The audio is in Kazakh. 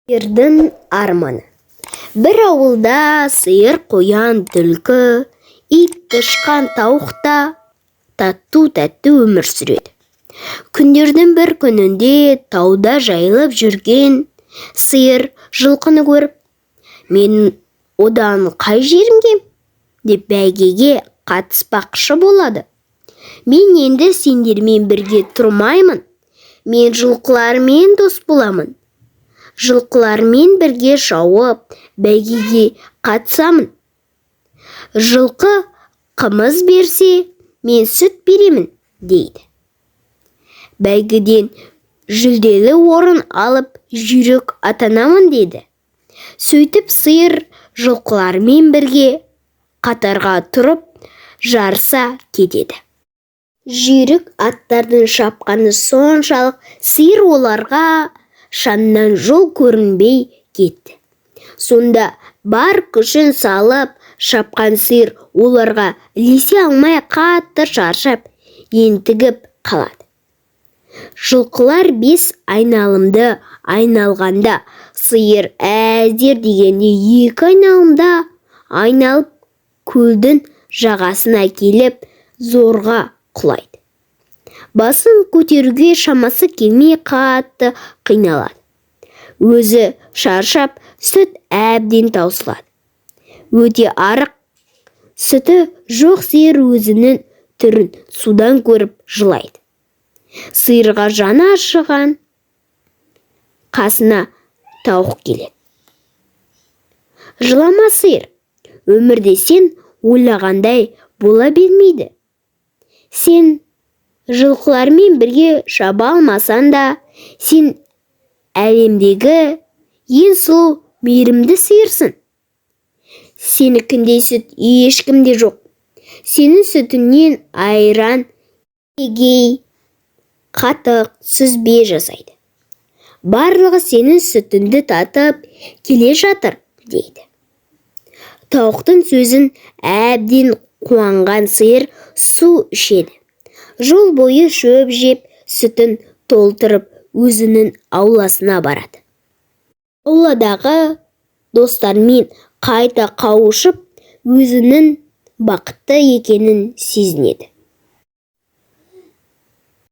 Сиырдың арманы. Бір ауылда сиыр, қоян, түлкі, ит, тышқан, тауық та тату-тәтті өмір сүреді. Күндердің бір күнінде тауда жайылып жүрген сиыр жылқыны көріп, мен одан қай жерім кем деп бәйгеге қатыспақшы болады. Мен енді сендермен бірге тұрмаймын. Мен жылқылармен дос боламын. Жылқылармен бірге шауып, бәйгеге қатысамын. Жылқы қымыз берсе, мен сүт беремін, дейді. Бәйгеден жүлделі орын алып, жүйрік атанамын, деді. Сөйтіп сиыр жылқылармен бірге қатарға тұрып, жарыса кетеді. Жүйрік аттардың шапқаны соншалық, сиыр оларға шаңнан жол көрінбей кетті. Сонда бар күшін салып шапқан сиыр оларға ілесе алмай қатты шаршап, ентігіп қалады. Жылқылар 5 айналымды айналғанда, сиыр әзер дегенде 2 айналымда айналып, көлдің жағасына келіп, зорға құлайды. Басын көтеруге шамасы келмей қатты қиналады. Өзі шаршап, сүт әбден таусылады. Өте арық, сүті жоқ сиыр өзінің түрін судан көріп жылайды. Сиырға жаны ашыған қасына тауық келеді. Жылама сиыр, өмірде сен ойлағандай бола бермейді. Сен жылқылармен бірге шаба алмасан да, сен әлемдегі ең сұлу мейірімді сиырсың. Сенікіндей сүт ешкімде жоқ. Сенің сүтіңнен айран, егей, қатық, сүзбе жасайды. Барлығы сенің сүтіңді татып келе жатыр, дейді. Тауықтың сөзін әбден қуанған сиыр су ішеді. Жол бойы шөп жеп, сүтін толтырып, өзінің ауласына барады. Ауладағы достармен қайта қауышып, өзінің бақытты екенін сезінеді.